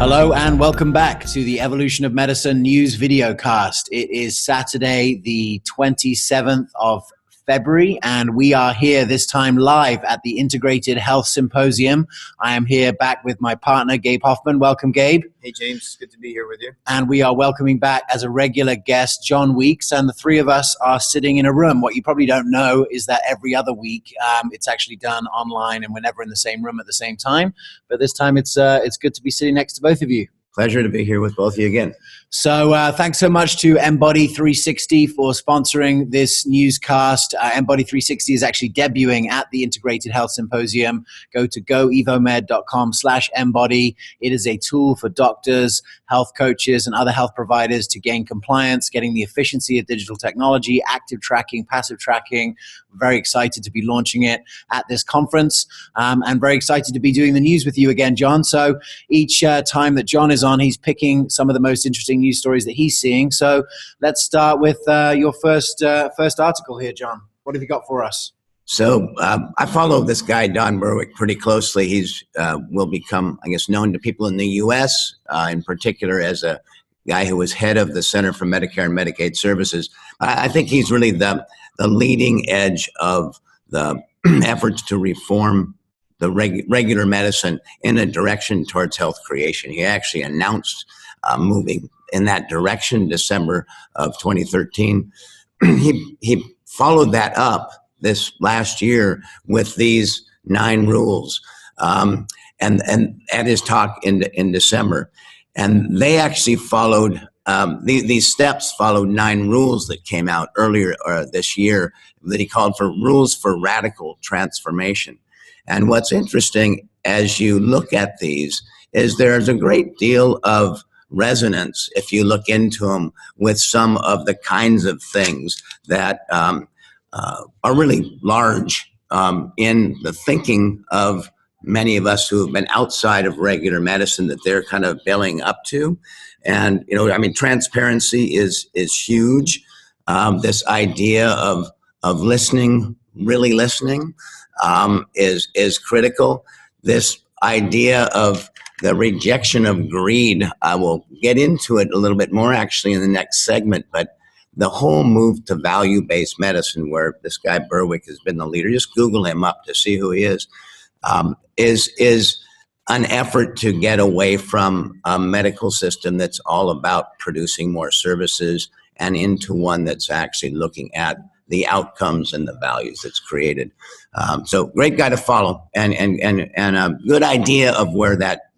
Hello and welcome back to the Evolution of Medicine news videocast. It is Saturday, the 27th of February, and we are here this time live at the Integrated Health Symposium. I am here back with my partner, Gabe Hoffman. Welcome, Gabe. Hey, James. Good to be here with you. And we are welcoming back as a regular guest, John Weeks, and the three of us are sitting in a room. What you probably don't know is that every other week it's actually done online and we're never in the same room at the same time. But this time it's good to be sitting next to both of you. Pleasure to be here with both of you again. So thanks so much to Embody 360 for sponsoring this newscast. Embody 360 is actually debuting at the Integrated Health Symposium. Go to goevomed.com/embody. It is a tool for doctors, health coaches, and other health providers to gain compliance, getting the efficiency of digital technology, active tracking, passive tracking. Very excited to be launching it at this conference, and very excited to be doing the news with you again, John. So each time that John is on, he's picking some of the most interesting news stories that he's seeing. So let's start with your first article here, John. What have you got for us? So I follow this guy, Don Berwick, pretty closely. He's will become, I guess, known to people in the U.S., in particular as a guy who was head of the Center for Medicare and Medicaid Services. I think he's really the leading edge of the efforts to reform the regular medicine in a direction towards health creation. He actually announced moving in that direction December of 2013. He followed that up this last year with these 9 rules, and at his talk in December. And they actually followed, these steps followed 9 rules that came out earlier this year that he called for rules for radical transformation. And what's interesting as you look at these is there's a great deal of resonance, if you look into them, with some of the kinds of things that are really large in the thinking of many of us who have been outside of regular medicine that they're kind of belling up to. And, transparency is huge. This idea of listening, really listening, is critical. This idea of the rejection of greed, I will get into it a little bit more actually in the next segment, but the whole move to value-based medicine, where this guy Berwick has been the leader, just Google him up to see who he is an effort to get away from a medical system that's all about producing more services and into one that's actually looking at the outcomes and the values that's created. So great guy to follow, and a good idea of where that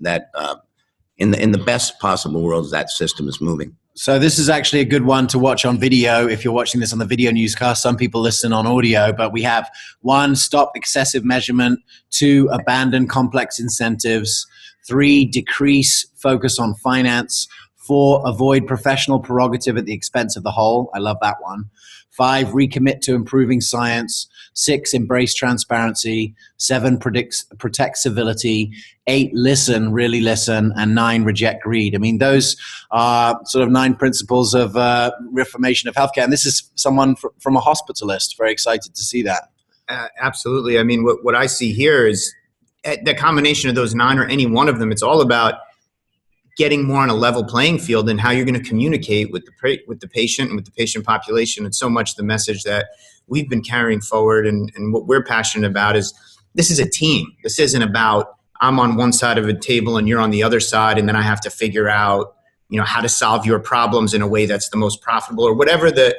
in the best possible worlds that system is moving. So this is actually a good one to watch on video. If you're watching this on the video newscast, some people listen on audio, but we have 1, stop excessive measurement; 2, abandon complex incentives; 3, decrease focus on finance; 4, avoid professional prerogative at the expense of the whole. I love that one. 5, recommit to improving science; 6, embrace transparency; 7, protect civility; 8, listen, really listen; and 9, reject greed. I mean, those are sort of 9 principles of reformation of healthcare. And this is someone from a hospitalist. Very excited to see that. Absolutely. I mean, what I see here is the combination of those 9 or any one of them. It's all about getting more on a level playing field and how you're going to communicate with the patient and with the patient population. It's so much the message that we've been carrying forward, and what we're passionate about is this is a team. This isn't about I'm on one side of a table and you're on the other side, and then I have to figure out how to solve your problems in a way that's the most profitable, or whatever the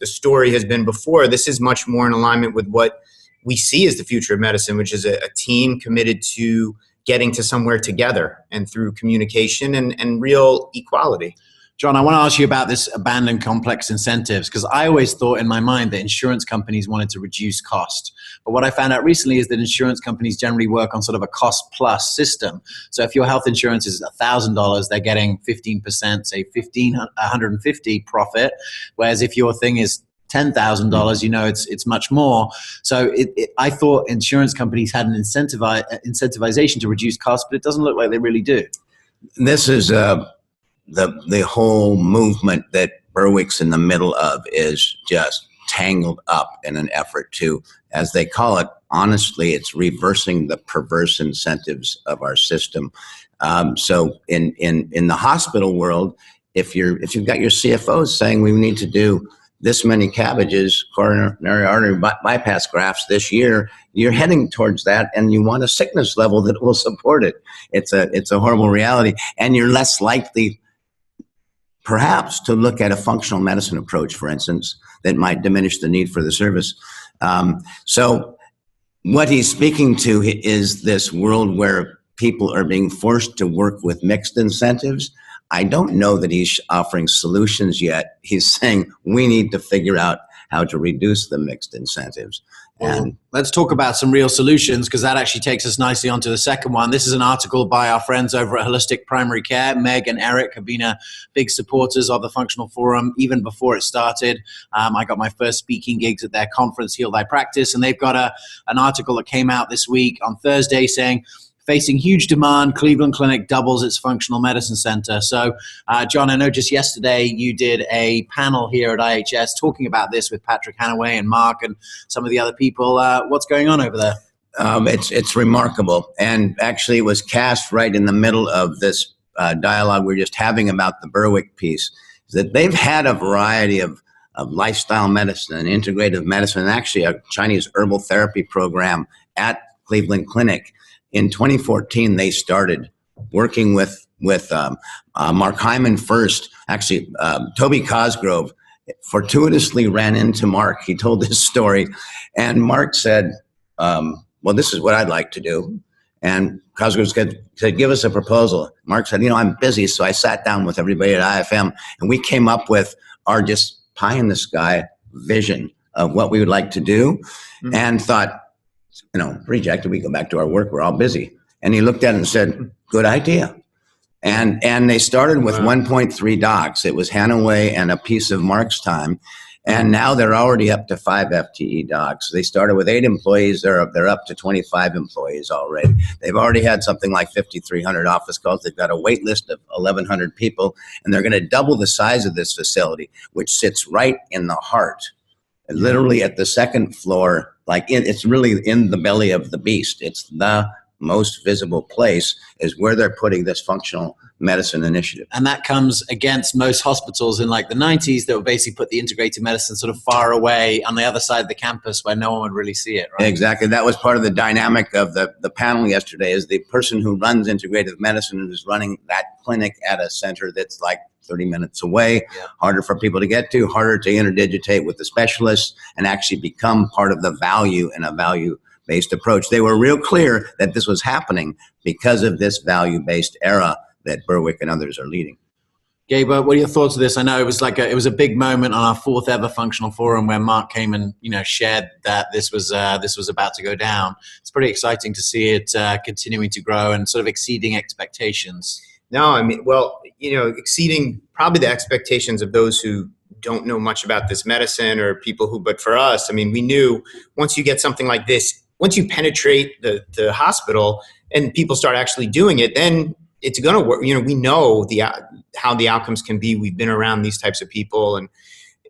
story has been before. This is much more in alignment with what we see as the future of medicine, which is a team committed to getting to somewhere together and through communication and real equality. John, I want to ask you about this abandoned complex incentives, because I always thought in my mind that insurance companies wanted to reduce cost. But what I found out recently is that insurance companies generally work on sort of a cost plus system. So if your health insurance is $1,000, they're getting 15%, say $1,550 profit. Whereas if your thing is $10,000, it's much more. So I thought insurance companies had an incentivization to reduce costs, but it doesn't look like they really do. This is the whole movement that Berwick's in the middle of is just tangled up in an effort to, as they call it, honestly, it's reversing the perverse incentives of our system. So in the hospital world, if you've got your CFOs saying we need to do this many cabbages, coronary artery bypass grafts this year, you're heading towards that, and you want a sickness level that will support it. It's a horrible reality, and you're less likely, perhaps, to look at a functional medicine approach, for instance, that might diminish the need for the service. So what he's speaking to is this world where people are being forced to work with mixed incentives. I don't know that he's offering solutions yet. He's saying we need to figure out how to reduce the mixed incentives. And let's talk about some real solutions, because that actually takes us nicely onto the second one. This is an article by our friends over at Holistic Primary Care. Meg and Eric have been big supporters of the Functional Forum even before it started. I got my first speaking gigs at their conference, Heal Thy Practice, and they've got an article that came out this week on Thursday saying, facing huge demand, Cleveland Clinic doubles its functional medicine center. So, John, I know just yesterday you did a panel here at IHS talking about this with Patrick Hanaway and Mark and some of the other people. What's going on over there? It's remarkable. And actually, it was cast right in the middle of this dialogue we were just having about the Berwick piece, that they've had a variety of lifestyle medicine and integrative medicine, and actually a Chinese herbal therapy program at Cleveland Clinic. In 2014, they started working with Mark Hyman first. Actually, Toby Cosgrove fortuitously ran into Mark. He told this story, and Mark said, well, this is what I'd like to do. And Cosgrove said, give us a proposal. Mark said, I'm busy. So I sat down with everybody at IFM, and we came up with our just pie in the sky vision of what we would like to do, and thought, rejected, we go back to our work, we're all busy. And he looked at it and said, good idea. And they started with 1.3 docs. It was Hanaway and a piece of Mark's time. And now they're already up to 5 FTE docs. They started with 8 employees. They're up to 25 employees already. They've already had something like 5,300 office calls. They've got a wait list of 1,100 people, and they're going to double the size of this facility, which sits right in the heart, literally at the second floor. It's really in the belly of the beast. It's the most visible place is where they're putting this functional medicine initiative. And that comes against most hospitals in the 90s that would basically put the integrated medicine sort of far away on the other side of the campus where no one would really see it, right? Exactly. That was part of the dynamic of the panel yesterday, is the person who runs integrative medicine and is running that clinic at a center that's 30 minutes away, harder for people to get to, harder to interdigitate with the specialists and actually become part of the value in a value-based approach. They were real clear that this was happening because of this value-based era that Berwick and others are leading. Gabe, what are your thoughts of this? I know it was it was a big moment on our 4th ever Functional Forum where Mark came and shared that this was about to go down. It's pretty exciting to see it continuing to grow and sort of exceeding expectations. No, exceeding probably the expectations of those who don't know much about this medicine or people who, but for us, we knew once you get something like this, once you penetrate the hospital and people start actually doing it, then it's going to work. We know how the outcomes can be. We've been around these types of people, and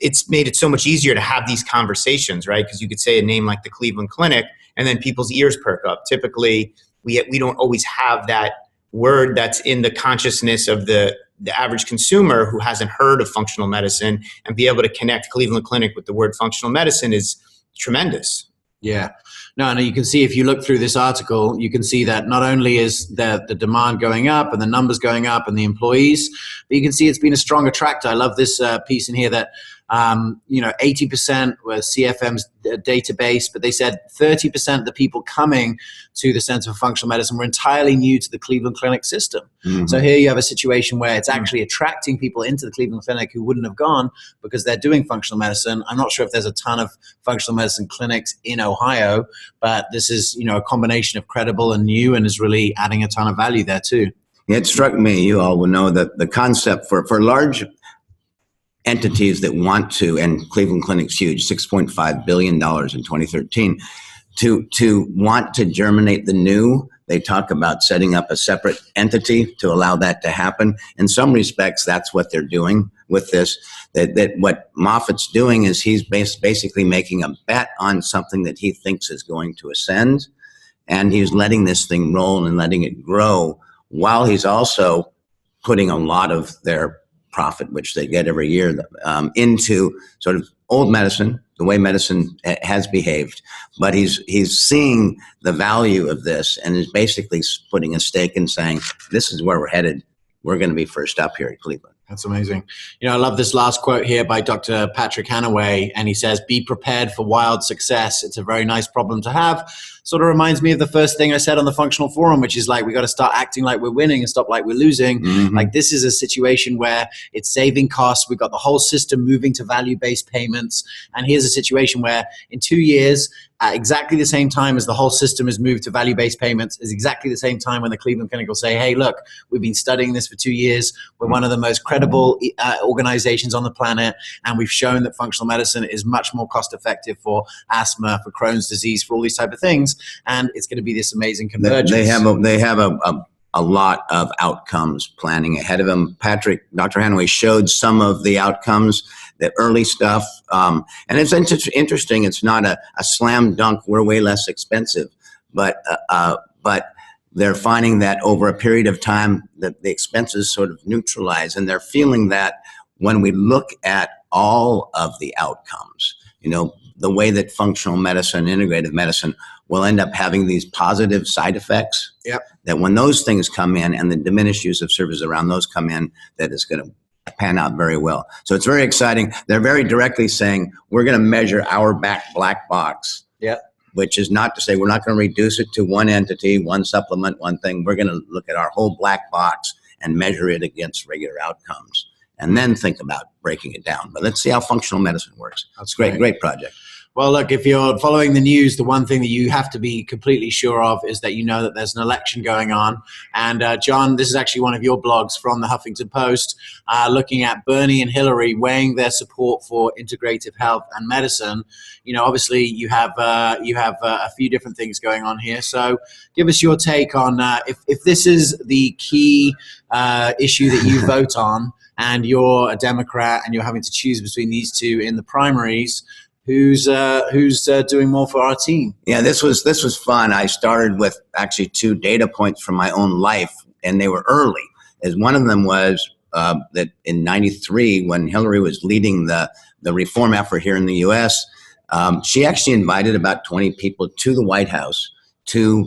it's made it so much easier to have these conversations, right? Because you could say a name like the Cleveland Clinic and then people's ears perk up. Typically, we don't always have that word that's in the consciousness of the average consumer who hasn't heard of functional medicine, and be able to connect Cleveland Clinic with the word functional medicine is tremendous. Yeah. No, you can see if you look through this article, you can see that not only is the demand going up and the numbers going up and the employees, but you can see it's been a strong attractor. I love this piece in here that 80% were CFM's database, but they said 30% of the people coming to the Center for Functional Medicine were entirely new to the Cleveland Clinic system. Mm-hmm. So here you have a situation where it's actually attracting people into the Cleveland Clinic who wouldn't have gone because they're doing functional medicine. I'm not sure if there's a ton of functional medicine clinics in Ohio, but this is, a combination of credible and new, and is really adding a ton of value there too. It struck me, you all will know, that the concept for large entities that want to, and Cleveland Clinic's huge, $6.5 billion in 2013, to want to germinate the new, they talk about setting up a separate entity to allow that to happen. In some respects, that's what they're doing with this, that what Moffat's doing is he's basically making a bet on something that he thinks is going to ascend, and he's letting this thing roll and letting it grow while he's also putting a lot of their profit, which they get every year, into sort of old medicine, the way medicine has behaved. But he's seeing the value of this and is basically putting a stake in saying, this is where we're headed. We're going to be first up here in Cleveland. That's amazing. You know, I love this last quote here by Dr. Patrick Hanaway, and he says, "Be prepared for wild success. It's a very nice problem to have." Sort of reminds me of the first thing I said on the functional forum, which is like, we got to start acting like we're winning and stop like we're losing. Mm-hmm. Like, this is a situation where it's saving costs. We've got the whole system moving to value-based payments. And here's a situation where in 2 years, at exactly the same time as the whole system has moved to value-based payments, is exactly the same time when the Cleveland Clinic will say, hey, look, we've been studying this for 2 years. We're one of the most credible organizations on the planet, and we've shown that functional medicine is much more cost-effective for asthma, for Crohn's disease, for all these type of things, and it's going to be this amazing convergence. They have a lot of outcomes planning ahead of them. Dr. Hanaway showed some of the outcomes, the early stuff. And it's interesting. It's not a slam dunk. We're way less expensive, but they're finding that over a period of time, the expenses sort of neutralize, and they're feeling that when we look at all of the outcomes, the way that functional medicine, integrative medicine will end up having these positive side effects. Yep. That when those things come in and the diminished use of services around those come in, that is going to pan out very well. So it's very exciting. They're very directly saying, we're going to measure our black box. Yep. Which is not to say we're not going to reduce it to one entity, one supplement, one thing. We're going to look at our whole black box and measure it against regular outcomes, and then think about breaking it down. But let's see how functional medicine works. That's great project. Well, look, if you're following the news, the one thing that you have to be completely sure of is that you know that there's an election going on. And John, this is actually one of your blogs from the Huffington Post, looking at Bernie and Hillary weighing their support for integrative health and medicine. Obviously you have a few different things going on here. So give us your take on if this is the key issue that you vote on, and you're a Democrat and you're having to choose between these two in the primaries, who's doing more for our team? Yeah, this was fun. I started with actually 2 data points from my own life, and they were early. As one of them was that in '93, when Hillary was leading the reform effort here in the U.S., she actually invited about 20 people to the White House to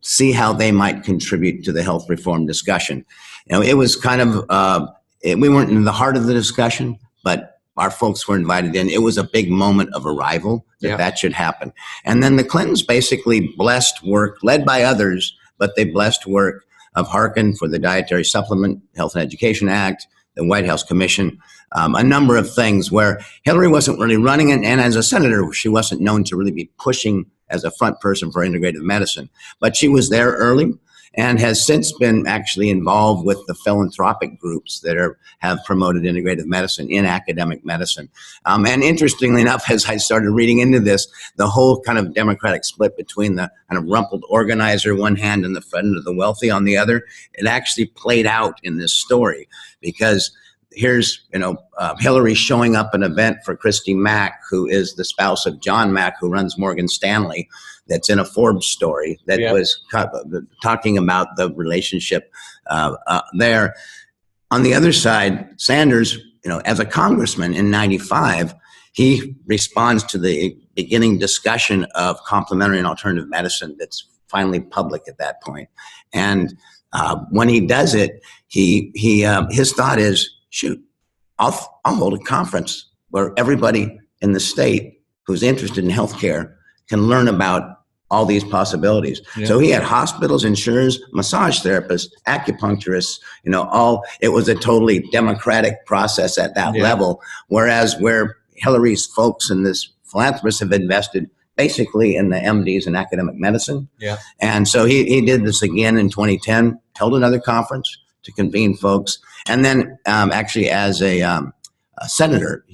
see how they might contribute to the health reform discussion. It was kind of we weren't in the heart of the discussion, but our folks were invited in. It was a big moment of arrival that should happen. And then the Clintons basically blessed work, led by others, but they blessed work of Harkin for the Dietary Supplement Health and Education Act, the White House Commission, a number of things where Hillary wasn't really running it. And as a senator, she wasn't known to really be pushing as a front person for integrative medicine. But she was there early, and has since been actually involved with the philanthropic groups that have promoted integrative medicine in academic medicine. And interestingly enough, as I started reading into this, the whole kind of democratic split between the kind of rumpled organizer one hand and the friend of the wealthy on the other, it actually played out in this story, because here's Hillary showing up an event for Christy Mack, who is the spouse of John Mack, who runs Morgan Stanley. That's in a Forbes story that was talking about the relationship there. On the other side, Sanders, as a congressman in '95, he responds to the beginning discussion of complementary and alternative medicine that's finally public at that point. And when he does it, his thought is, shoot, I'll hold a conference where everybody in the state who's interested in healthcare can learn about all these possibilities. Yeah. So he had hospitals, insurers, massage therapists, acupuncturists, it was a totally democratic process at that level. Whereas where Hillary's folks and this philanthropists have invested basically in the MDs in academic medicine. Yeah. And so he did this again in 2010, held another conference to convene folks. And then actually as a senator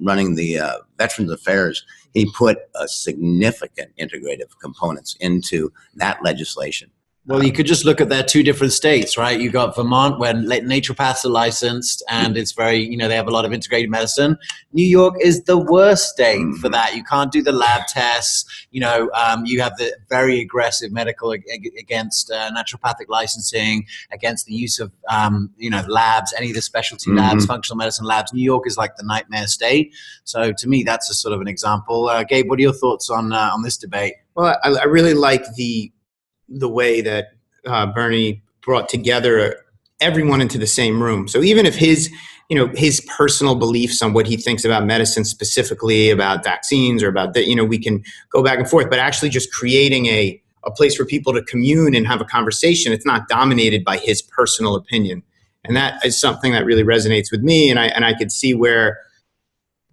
running the Veterans Affairs, he put a significant integrative components into that legislation. Well, you could just look at their two different states, right? You got Vermont, where naturopaths are licensed, and it's very, they have a lot of integrated medicine. New York is the worst state for that. You can't do the lab tests. You have the very aggressive medical against naturopathic licensing, against the use of, labs, any of the specialty labs, functional medicine labs. New York is like the nightmare state. So to me, that's a sort of an example. Gabe, what are your thoughts on this debate? Well, I really like the way that Bernie brought together everyone into the same room. So even if his personal beliefs on what he thinks about medicine, specifically about vaccines or about that, we can go back and forth, but actually just creating a place for people to commune and have a conversation. It's not dominated by his personal opinion. And that is something that really resonates with me. And I could see where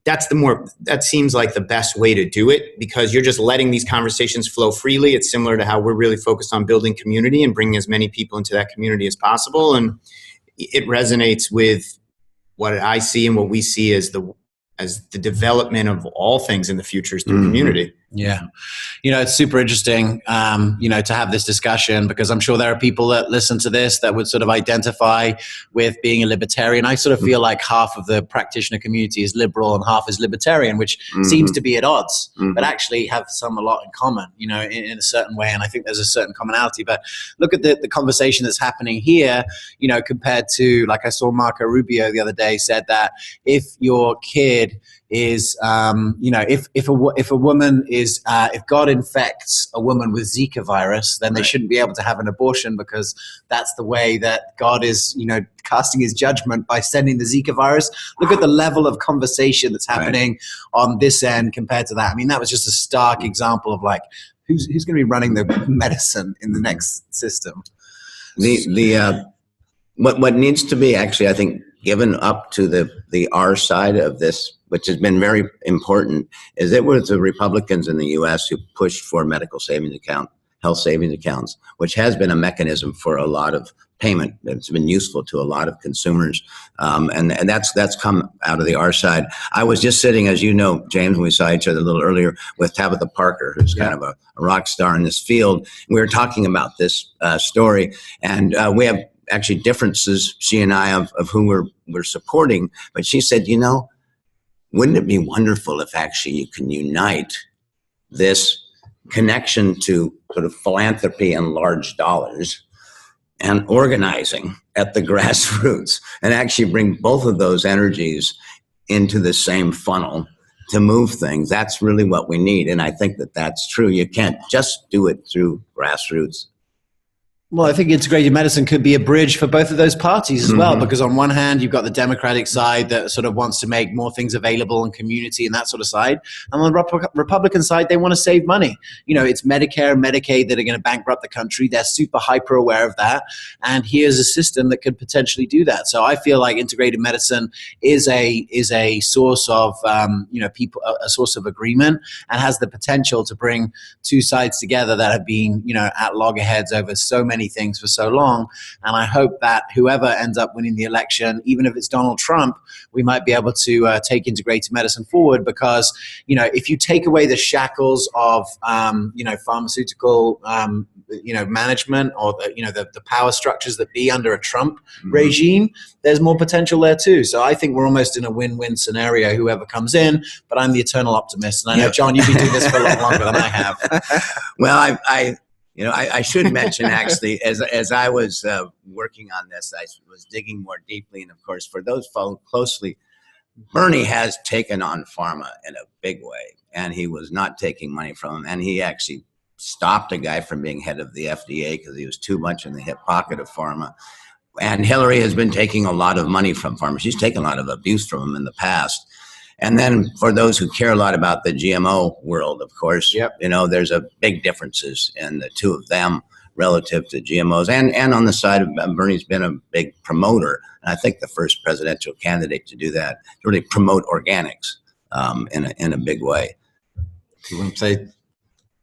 that seems like the best way to do it, because you're just letting these conversations flow freely. It's similar to how we're really focused on building community and bringing as many people into that community as possible. And it resonates with what I see and what we see as the development of all things in the future is through community. Yeah. It's super interesting, to have this discussion, because I'm sure there are people that listen to this that would sort of identify with being a libertarian. I sort of feel like half of the practitioner community is liberal and half is libertarian, which seems to be at odds, but actually have a lot in common, in a certain way. And I think there's a certain commonality. But look at the conversation that's happening here, compared to, like, I saw Marco Rubio the other day said that if your kid is, if a woman is, if God infects a woman with Zika virus, then they shouldn't be able to have an abortion, because that's the way that God is, casting his judgment by sending the Zika virus. Look at the level of conversation that's happening on this end compared to that. I mean, that was just a stark example of like, who's going to be running the medicine in the next system? What needs to be actually, I think, given up to the R side of this, which has been very important, is it was the Republicans in the U.S. who pushed for medical savings account, health savings accounts, which has been a mechanism for a lot of payment. It's been useful to a lot of consumers, and that's come out of the R side. I was just sitting, as you know, James, when we saw each other a little earlier, with Tabitha Parker, who's kind of a rock star in this field. We were talking about this story, and we have actually differences, she and I, of who we're supporting. But she said, wouldn't it be wonderful if actually you can unite this connection to sort of philanthropy and large dollars and organizing at the grassroots, and actually bring both of those energies into the same funnel to move things? That's really what we need. And I think that that's true. You can't just do it through grassroots. Well, I think integrated medicine could be a bridge for both of those parties as well, because on one hand, you've got the Democratic side that sort of wants to make more things available in community and that sort of side. And on the Republican side, they want to save money. It's Medicare and Medicaid that are going to bankrupt the country. They're super hyper aware of that. And here's a system that could potentially do that. So I feel like integrated medicine is a source of, people, a source of agreement, and has the potential to bring two sides together that have been, at loggerheads over so many things for so long. And I hope that whoever ends up winning the election, even if it's Donald Trump, we might be able to take integrated medicine forward, because if you take away the shackles of pharmaceutical management, or the power structures that be under a Trump regime, there's more potential there too. So I think we're almost in a win-win scenario, whoever comes in. But I'm the eternal optimist, and I know, John, you've been doing this for a lot longer than I have. Well, I should mention, actually, as I was working on this, I was digging more deeply. And of course, for those following closely, Bernie has taken on pharma in a big way, and he was not taking money from him. And he actually stopped a guy from being head of the FDA because he was too much in the hip pocket of pharma. And Hillary has been taking a lot of money from pharma. She's taken a lot of abuse from him in the past. And then for those who care a lot about the GMO world, of course, there's a big differences in the two of them relative to GMOs. And on the side of Bernie's been a big promoter. And I think the first presidential candidate to do that, to really promote organics in a big way. Do you want to say?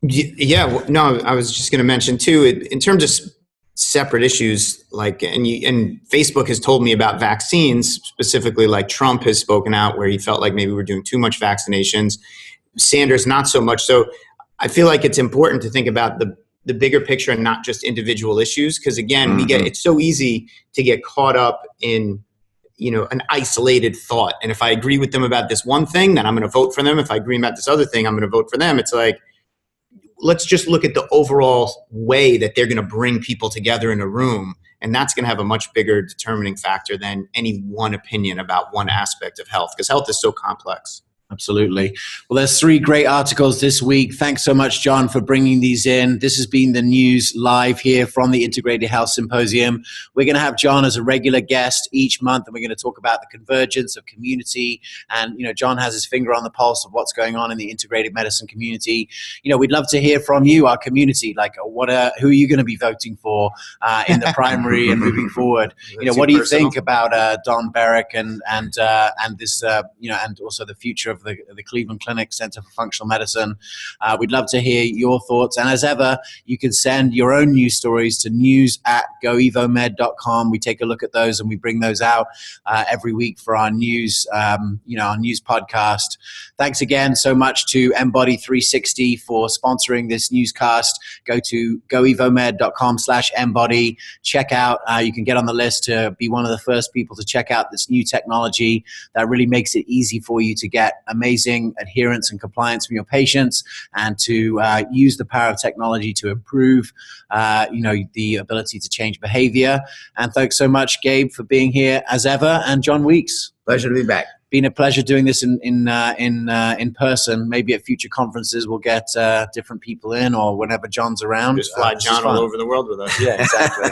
Yeah, no, I was just going to mention too, in terms of separate issues, like, and Facebook has told me about vaccines, specifically, like Trump has spoken out where he felt like maybe we're doing too much vaccinations. Sanders, not so much. So I feel like it's important to think about the bigger picture and not just individual issues. Because again, it's so easy to get caught up in, an isolated thought. And if I agree with them about this one thing, then I'm going to vote for them. If I agree about this other thing, I'm going to vote for them. It's like, let's just look at the overall way that they're going to bring people together in a room. And that's going to have a much bigger determining factor than any one opinion about one aspect of health, because health is so complex. Absolutely. Well, there's 3 great articles this week. Thanks so much, John, for bringing these in. This has been the news live here from the Integrated Health Symposium. We're going to have John as a regular guest each month, and we're going to talk about the convergence of community. And, John has his finger on the pulse of what's going on in the integrative medicine community. We'd love to hear from you, our community. Like, who are you going to be voting for in the primary and moving forward? What do you think about Don Berwick and this, and also the future of the Cleveland Clinic Center for Functional Medicine? We'd love to hear your thoughts. And as ever, you can send your own news stories to news@goevomed.com. We take a look at those and we bring those out every week for our news, our news podcast. Thanks again so much to Embody 360 for sponsoring this newscast. Go to goevomed.com/embody. Check out, you can get on the list to be one of the first people to check out this new technology that really makes it easy for you to get amazing adherence and compliance from your patients, and to use the power of technology to improve, the ability to change behavior. And thanks so much, Gabe, for being here as ever, and John Weeks. Pleasure to be back. Been a pleasure doing this in person. Maybe at future conferences we'll get different people in, or whenever John's around. Just fly John all over the world with us. Yeah, exactly.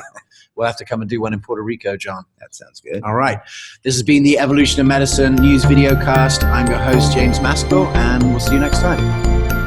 We'll have to come and do one in Puerto Rico, John. That sounds good. All right. This has been the Evolution of Medicine News Videocast. I'm your host, James Maskell, and we'll see you next time.